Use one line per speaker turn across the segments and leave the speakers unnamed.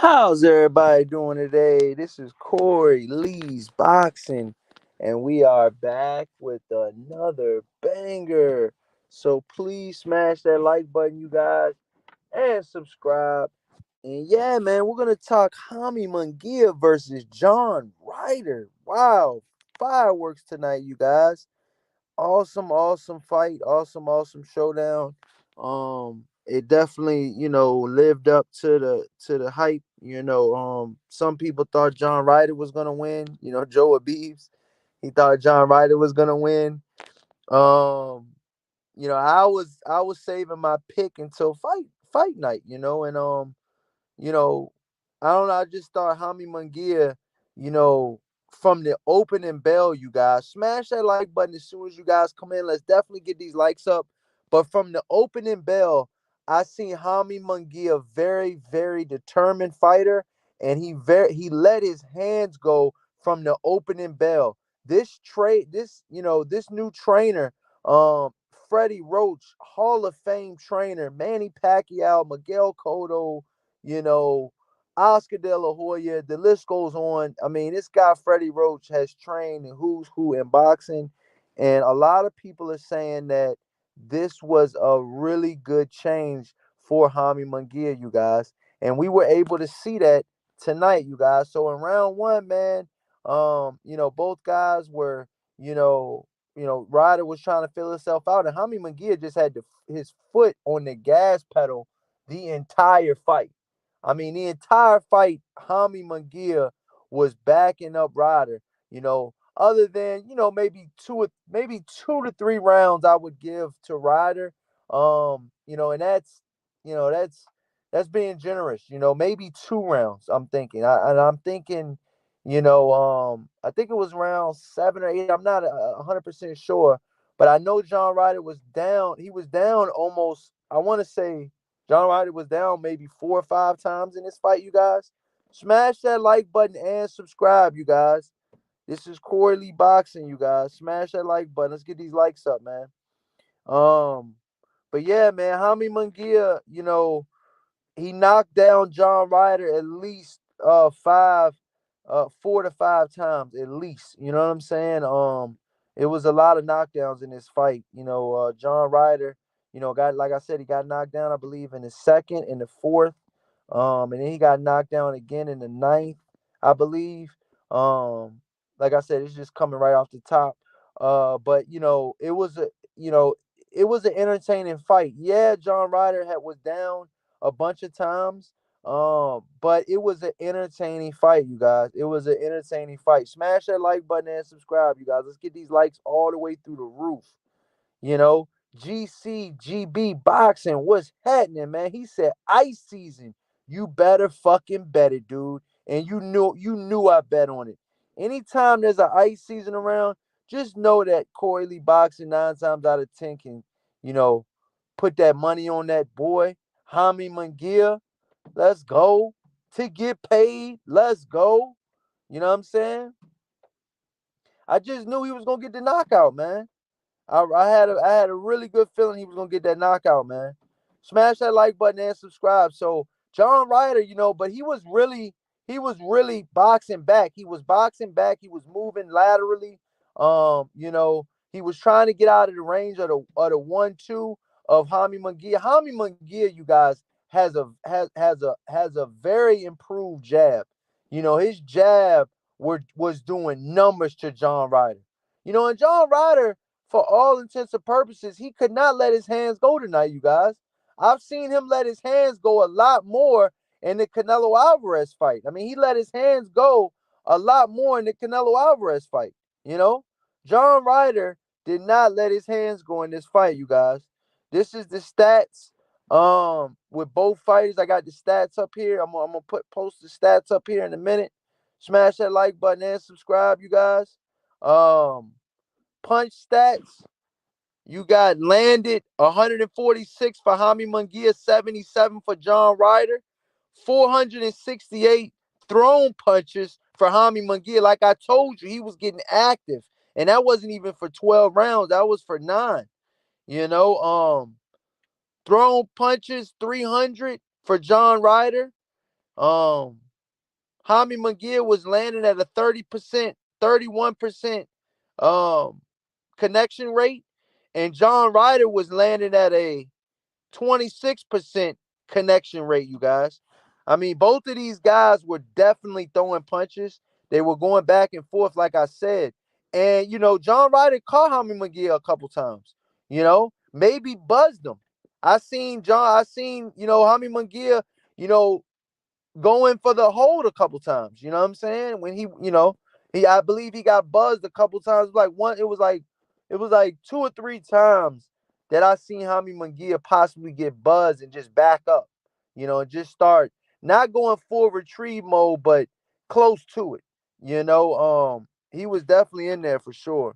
How's everybody doing today? This is Corey Lee's Boxing, and we are back with another banger. So please smash that like button, you guys, and subscribe. And yeah, man, we're gonna talk Jaime Munguia versus John Ryder. Wow, fireworks tonight, you guys. Awesome fight, awesome showdown. It definitely, lived up to the hype. Some people thought John Ryder was gonna win. Joe Abibs, he thought John Ryder was gonna win. Um, I was saving my pick until fight night. You know, I don't know. I just thought Jaime Munguia, you know, from the opening bell, you guys smash that like button as soon as you guys come in. Let's definitely get these likes up. But from the opening bell, I seen Jaime Munguia, very determined fighter, and he let his hands go from the opening bell. This new trainer, um, Freddie Roach, Hall of Fame trainer, Manny Pacquiao, Miguel Cotto, you know, Oscar De La Hoya. The list goes on. I mean, this guy Freddie Roach has trained in who's who in boxing, and a lot of people are saying that this was a really good change for Jaime Munguia, you guys, and we were able to see that tonight, you guys. So in round one, man, both guys were, Ryder was trying to fill himself out, and Jaime Munguia just had his foot on the gas pedal the entire fight. I mean, the entire fight, Jaime Munguia was backing up Ryder. Other than maybe 2 to 3 rounds, I would give to Ryder. And that's being generous. Maybe 2 rounds. I'm thinking, I'm thinking, I think it was round 7 or 8. I'm not 100% sure, but I know John Ryder was down. He was down almost. I want to say John Ryder was down maybe 4 or 5 times in this fight, you guys. Smash that like button and subscribe, you guys. This is Corey Lee Boxing, you guys. Smash that like button. Let's get these likes up, man. Um, but yeah, man, Jaime Munguia, he knocked down John Ryder at least 4 to 5 times at least. You know what I'm saying? It was a lot of knockdowns in this fight. John Ryder, got like I said, he got knocked down, I believe, in the second, in the fourth, and then he got knocked down again in the ninth, I believe. Um, like I said, it's just coming right off the top. But you know, it was an entertaining fight. Yeah, John Ryder was down a bunch of times. But it was an entertaining fight, you guys. It was an entertaining fight. Smash that like button and subscribe, you guys. Let's get these likes all the way through the roof. You know, GCGB Boxing, what's happening, man? He said ice season. You better fucking bet it, dude. And you knew I bet on it. Anytime there's an ice season around, just know that Corey Lee Boxing 9 times out of 10 can, you know, put that money on that boy, Jaime Munguia. Let's go. To get paid. Let's go. You know what I'm saying? I just knew he was gonna get the knockout, man. I had a really good feeling he was gonna get that knockout, man. Smash that like button and subscribe. So John Ryder, but he was really boxing back. He was boxing back. He was moving laterally. He was trying to get out of the range of the 1-2 of Jaime Munguia. Jaime Munguia, you guys, has a very improved jab. His jab was doing numbers to John Ryder. And John Ryder, for all intents and purposes, he could not let his hands go tonight, you guys. I've seen him let his hands go a lot more in the Canelo Alvarez fight. I mean, he let his hands go a lot more in the Canelo Alvarez fight. You know, John Ryder did not let his hands go in this fight, you guys. This is the stats. With both fighters, I got the stats up here. I'm gonna post the stats up here in a minute. Smash that like button and subscribe, you guys. Um, Punch stats. You got landed 146 for Jaime Munguia, 77 for John Ryder, 468 thrown punches for Jaime Munguia. Like I told you, he was getting active, and that wasn't even for 12 rounds. That was for 9. You know, thrown punches 300 for John Ryder, Um, Jaime Munguia was landing at a 30%, 31% um connection rate, and John Ryder was landing at a 26% connection rate, you guys. I mean, both of these guys were definitely throwing punches. They were going back and forth, like I said. And, John Ryder caught Jaime Munguia a couple times, maybe buzzed him. Jaime Munguia, you know, going for the hold a couple times. You know what I'm saying? When I believe he got buzzed a couple times. It was like 2 or 3 times that I seen Jaime Munguia possibly get buzzed and just back up, and just start not going full retrieve mode, but close to it. He was definitely in there for sure.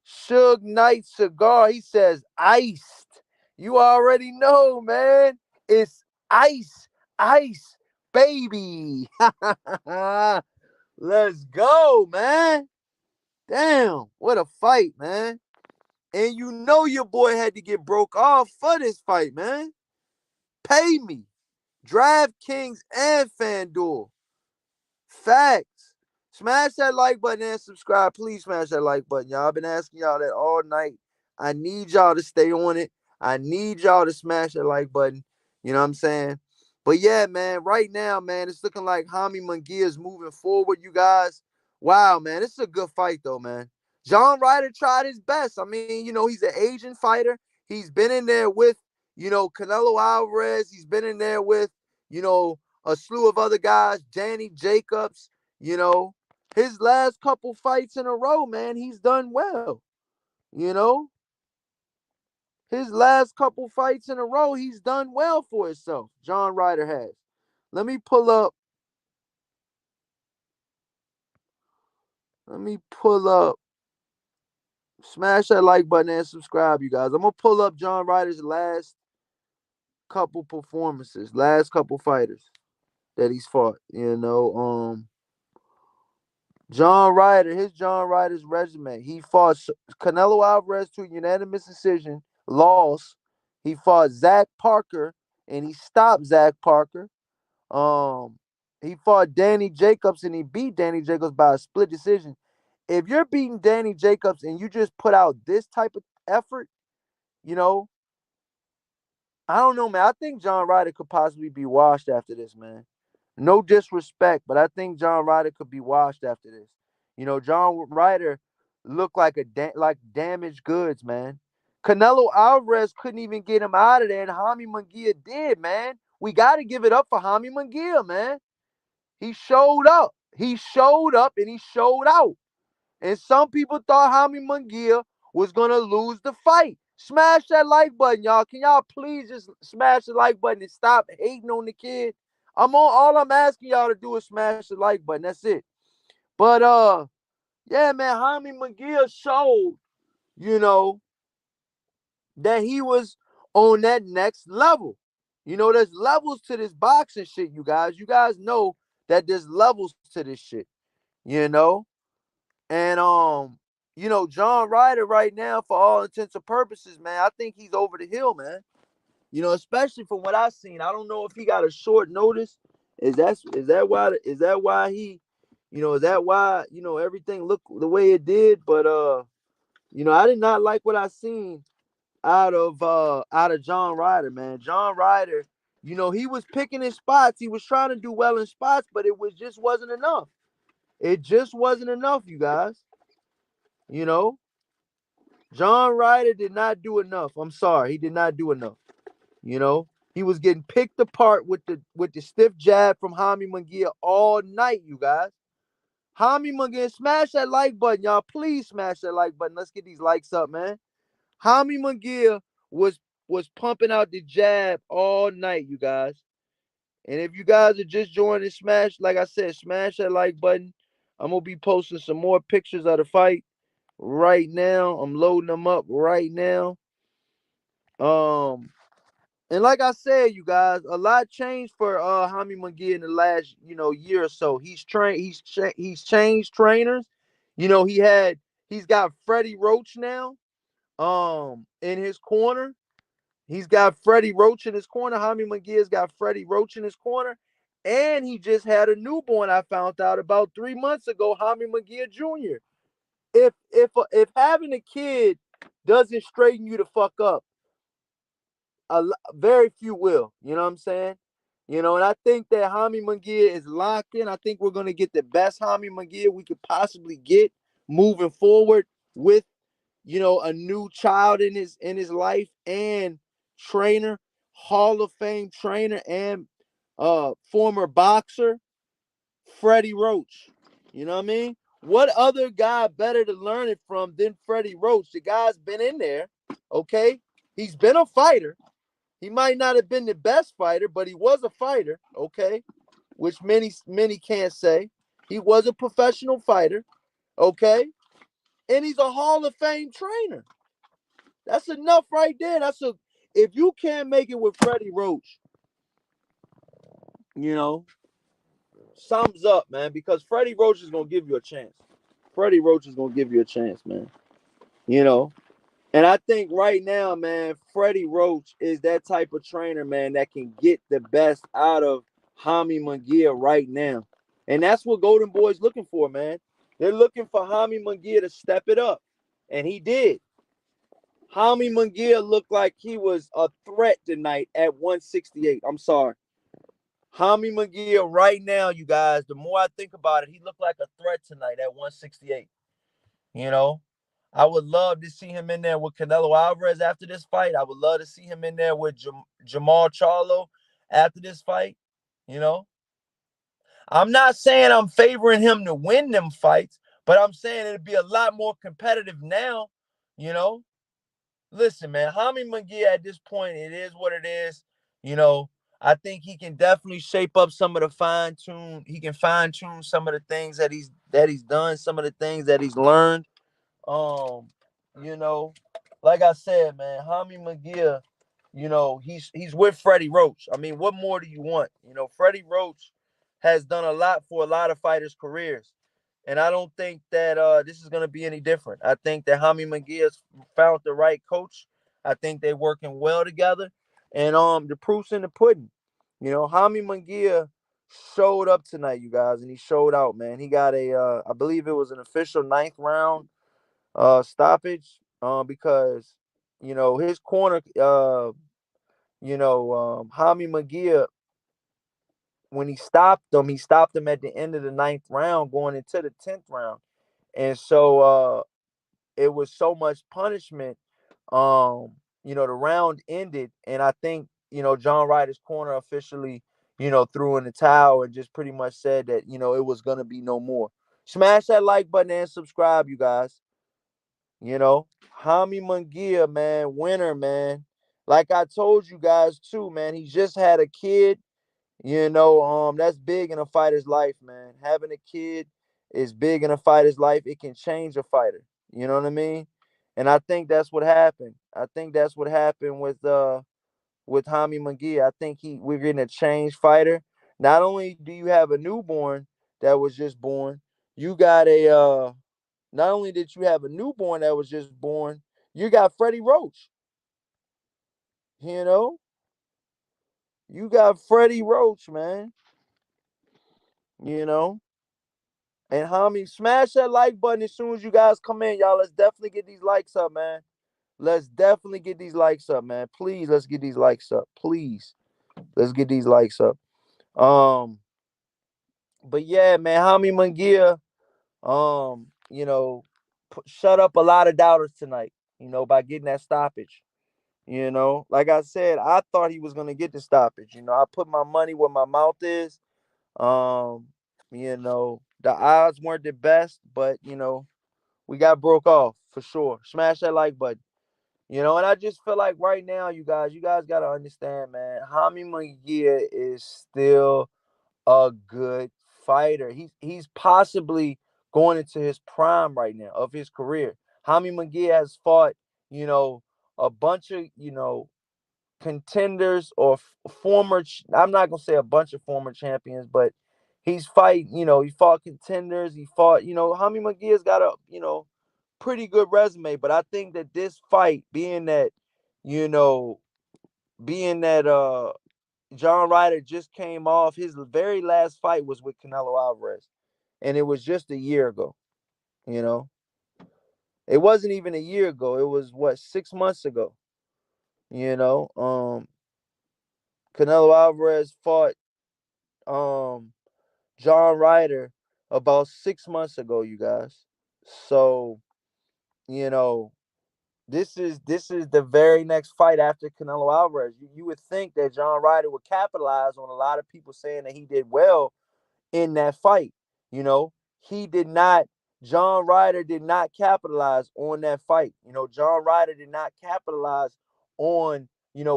Suge Knight Cigar, he says iced. You already know, man. It's ice, ice, baby. Let's go, man. Damn, what a fight, man. And your boy had to get broke off for this fight, man. Pay me. DraftKings and FanDuel. Facts. Smash that like button and subscribe. Please smash that like button. Y'all been asking y'all that all night. I need y'all to stay on it. I need y'all to smash that like button. You know what I'm saying? But yeah, man, right now, man, it's looking like Jaime Munguia is moving forward, you guys. Wow, man, this is a good fight, though, man. John Ryder tried his best. I mean, he's an Asian fighter. He's been in there with, Canelo Alvarez. He's been in there with, a slew of other guys, Danny Jacobs, his last couple fights in a row, man, he's done well. You know, his last couple fights in a row, he's done well for himself. John Ryder has. Let me pull up. Let me pull up. Smash that like button and subscribe, you guys. I'm gonna pull up John Ryder's last couple performances, last couple fighters that he's fought. John Ryder's resume. He fought Canelo Alvarez to a unanimous decision, loss. He fought Zach Parker and he stopped Zach Parker. Um, he fought Danny Jacobs and he beat Danny Jacobs by a split decision. If you're beating Danny Jacobs and you just put out this type of effort, you know, I don't know, man. I think John Ryder could possibly be washed after this, man. No disrespect, but I think John Ryder could be washed after this. John Ryder looked like like damaged goods, man. Canelo Alvarez couldn't even get him out of there, and Jaime Munguia did, man. We got to give it up for Jaime Munguia, man. He showed up. He showed up, and he showed out. And some people thought Jaime Munguia was going to lose the fight. Smash that like button, y'all. Can y'all please just smash the like button and stop hating on the kid? All I'm asking y'all to do is smash the like button. That's it. But yeah, man, Jaime Munguia showed, you know, that he was on that next level. There's levels to this boxing shit, you guys. You guys know that there's levels to this shit, you know? And John Ryder right now, for all intents and purposes, man, I think he's over the hill, man. Especially from what I've seen. I don't know if he got a short notice. Is that why he, is that why, everything looked the way it did? But I did not like what I seen out of John Ryder, man. John Ryder, he was picking his spots. He was trying to do well in spots, but just wasn't enough. It just wasn't enough, you guys. You know, John Ryder did not do enough. I'm sorry, he did not do enough. He was getting picked apart with the stiff jab from Jaime Munguia all night, you guys. Jaime Munguia, smash that like button, y'all. Please smash that like button. Let's get these likes up, man. Jaime Munguia was pumping out the jab all night, you guys. And if you guys are just joining, smash, like I said, smash that like button. I'm gonna be posting some more pictures of the fight right now. I'm loading them up right now. And like I said, you guys, a lot changed for Jaime Munguia in the last, year or so. He's changed trainers. He's got Freddie Roach now in his corner. He's got Freddie Roach in his corner. Jaime Munguia's got Freddie Roach in his corner. And he just had a newborn. I found out about 3 months ago, Jaime Munguia Jr. If having a kid doesn't straighten you the fuck up, very few will. You know what I'm saying? And I think that Jaime Munguia is locked in. I think we're gonna get the best Jaime Munguia we could possibly get moving forward with a new child in his life and trainer, Hall of Fame trainer and former boxer Freddie Roach. You know what I mean? What other guy better to learn it from than Freddie Roach? The guy's been in there, okay? He's been a fighter. He might not have been the best fighter, but he was a fighter, okay? Which many can't say. He was a professional fighter, okay? And he's a Hall of Fame trainer. That's enough right there. If you can't make it with Freddie Roach, you know, sums up, man, because Freddie Roach is gonna give you a chance. Freddie Roach is gonna give you a chance, man. You know, and I think right now, man, Freddie Roach is that type of trainer, man, that can get the best out of Jaime Munguia right now. And that's what Golden Boy's looking for, man. They're looking for Jaime Munguia to step it up. And he did. Jaime Munguia looked like he was a threat tonight at 168. I'm sorry. Jaime Munguia right now, you guys, the more I think about it, he looked like a threat tonight at 168. You know, I would love to see him in there with Canelo Alvarez after this fight. I would love to see him in there with Jamal Charlo after this fight. You know, I'm not saying I'm favoring him to win them fights, but I'm saying it'd be a lot more competitive now. You know, listen, man, Jaime Munguia at this point, it is what it is. You know, I think he can definitely shape up some of the fine tune. He can fine tune some of the things that he's done, some of the things that he's learned. Um, you know, like I said, man, Jaime Munguia, he's with Freddie Roach. I mean, what more do you want? Freddie Roach has done a lot for a lot of fighters' careers. And I don't think that this is going to be any different. I think that Jaime Munguia's found the right coach. I think they're working well together. And the proof's in the pudding. Jaime Munguia showed up tonight, you guys, and he showed out, man. He got I believe it was an official ninth round stoppage because his corner Jaime Munguia, when he stopped him at the end of the ninth round going into the 10th round. And so it was so much punishment. The round ended, and I think John Ryder's corner officially threw in the towel and just pretty much said that it was gonna be no more. Smash that like button and subscribe, you guys. Jaime Munguia, man, winner, man. Like I told you guys too, man. He just had a kid. That's big in a fighter's life, man. Having a kid is big in a fighter's life. It can change a fighter. You know what I mean? And I think that's what happened. I think that's what happened with Jaime Munguia. I think we're getting a changed fighter. Not only do you have a newborn that was just born, you got not only did you have a newborn that was just born, you got Freddie Roach. You know, you got Freddie Roach, man. You know, and homie, smash that like button as soon as you guys come in, y'all. Let's definitely get these likes up, man. Let's definitely get these likes up, man. Please, let's get these likes up. Please, let's get these likes up. But yeah, man, Jaime Munguia, shut up a lot of doubters tonight. By getting that stoppage. Like I said, I thought he was gonna get the stoppage. I put my money where my mouth is. Um, the odds weren't the best, but we got broke off for sure. Smash that like button. And I just feel like right now, you guys gotta understand, man. Jaime Munguia is still a good fighter. He's possibly going into his prime right now of his career. Jaime Munguia has fought, a bunch of, contenders or former. I'm not gonna say a bunch of former champions, but he fought contenders. He fought. Jaime Munguia's got a pretty good resume, but I think that this fight, being that, being that John Ryder just came off his very last fight was with Canelo Alvarez, and it was just a year ago. You know, it wasn't even a year ago. It was what 6 months ago. You know, Canelo Alvarez fought um John Ryder about 6 months ago. You guys, so you know this is the very next fight after Canelo Alvarez. You would think that John Ryder would capitalize on a lot of people saying that he did well in that fight. You know, he did not. John Ryder did not capitalize on that fight. John Ryder did not capitalize on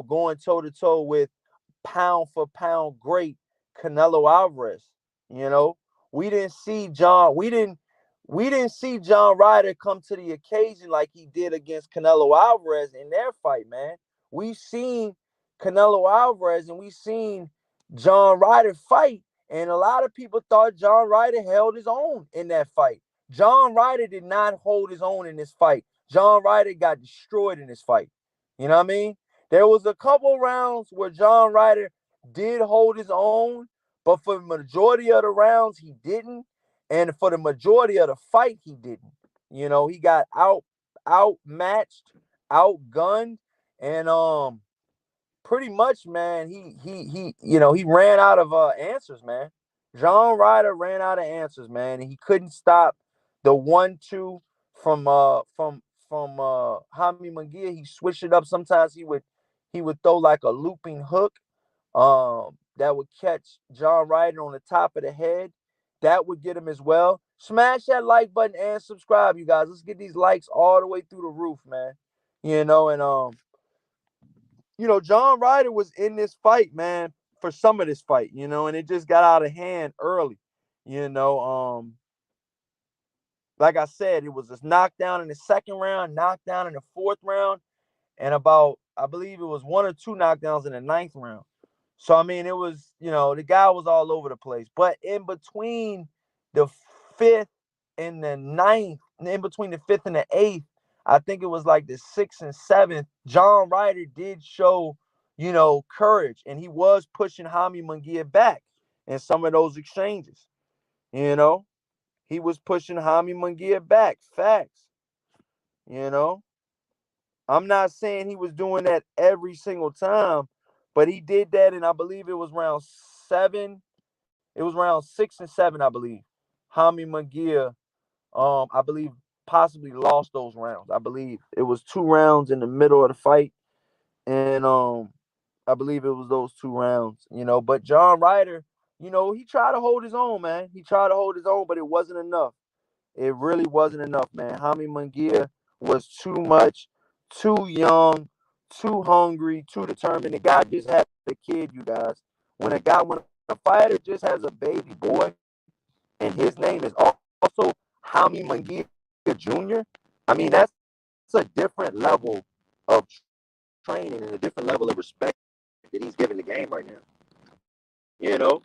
going toe to toe with pound for pound great Canelo Alvarez. You know, we didn't see John. We didn't see John Ryder come to the occasion like he did against Canelo Alvarez in their fight, man. We seen Canelo Alvarez and we seen John Ryder fight, and a lot of people thought John Ryder held his own in that fight. John Ryder did not hold his own in this fight. John Ryder got destroyed in this fight. You know what I mean? There was a couple rounds where John Ryder did hold his own, but for the majority of the rounds he didn't, and for the majority of the fight he didn't. He got outmatched, outgunned, and pretty much, man, he ran out of answers, man. John Ryder ran out of answers, man, and he couldn't stop the 1-2 from Jaime Munguia. He switched it up. Sometimes he would throw like a looping hook that would catch John Ryder on the top of the head. That would get him as well. Smash that like button and subscribe, you guys. Let's get these likes all the way through the roof, man. And John Ryder was in this fight, man, for some of this fight, and it just got out of hand early. You know, like I said, it was a knockdown in the second round, knockdown in the fourth round, and about, I believe it was one or two knockdowns in the ninth round. So, I mean, it was, the guy was all over the place. But in between the fifth and the ninth, in between the fifth and the eighth, I think it was like the sixth and seventh, John Ryder did show, courage. And he was pushing Jaime Munguia back in some of those exchanges. You know, he was pushing Jaime Munguia back. Facts. You know, I'm not saying he was doing that every single time, but he did that, and I believe it was round seven. It was round 6 and 7, I believe. Jaime Munguia, I believe, possibly lost those rounds. I believe it was 2 rounds in the middle of the fight, and I believe it was those 2 rounds. But John Ryder, he tried to hold his own, man. He tried to hold his own, but it wasn't enough. It really wasn't enough, man. Jaime Munguia was too much, too young, too hungry, too determined. The guy just had a kid, you guys. When a fighter just has a baby boy, and his name is also Jaime Munguia Jr., I mean, that's a different level of training and a different level of respect that he's giving the game right now. You know,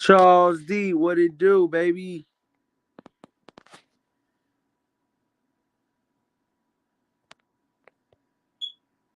Charles D, what it do, baby?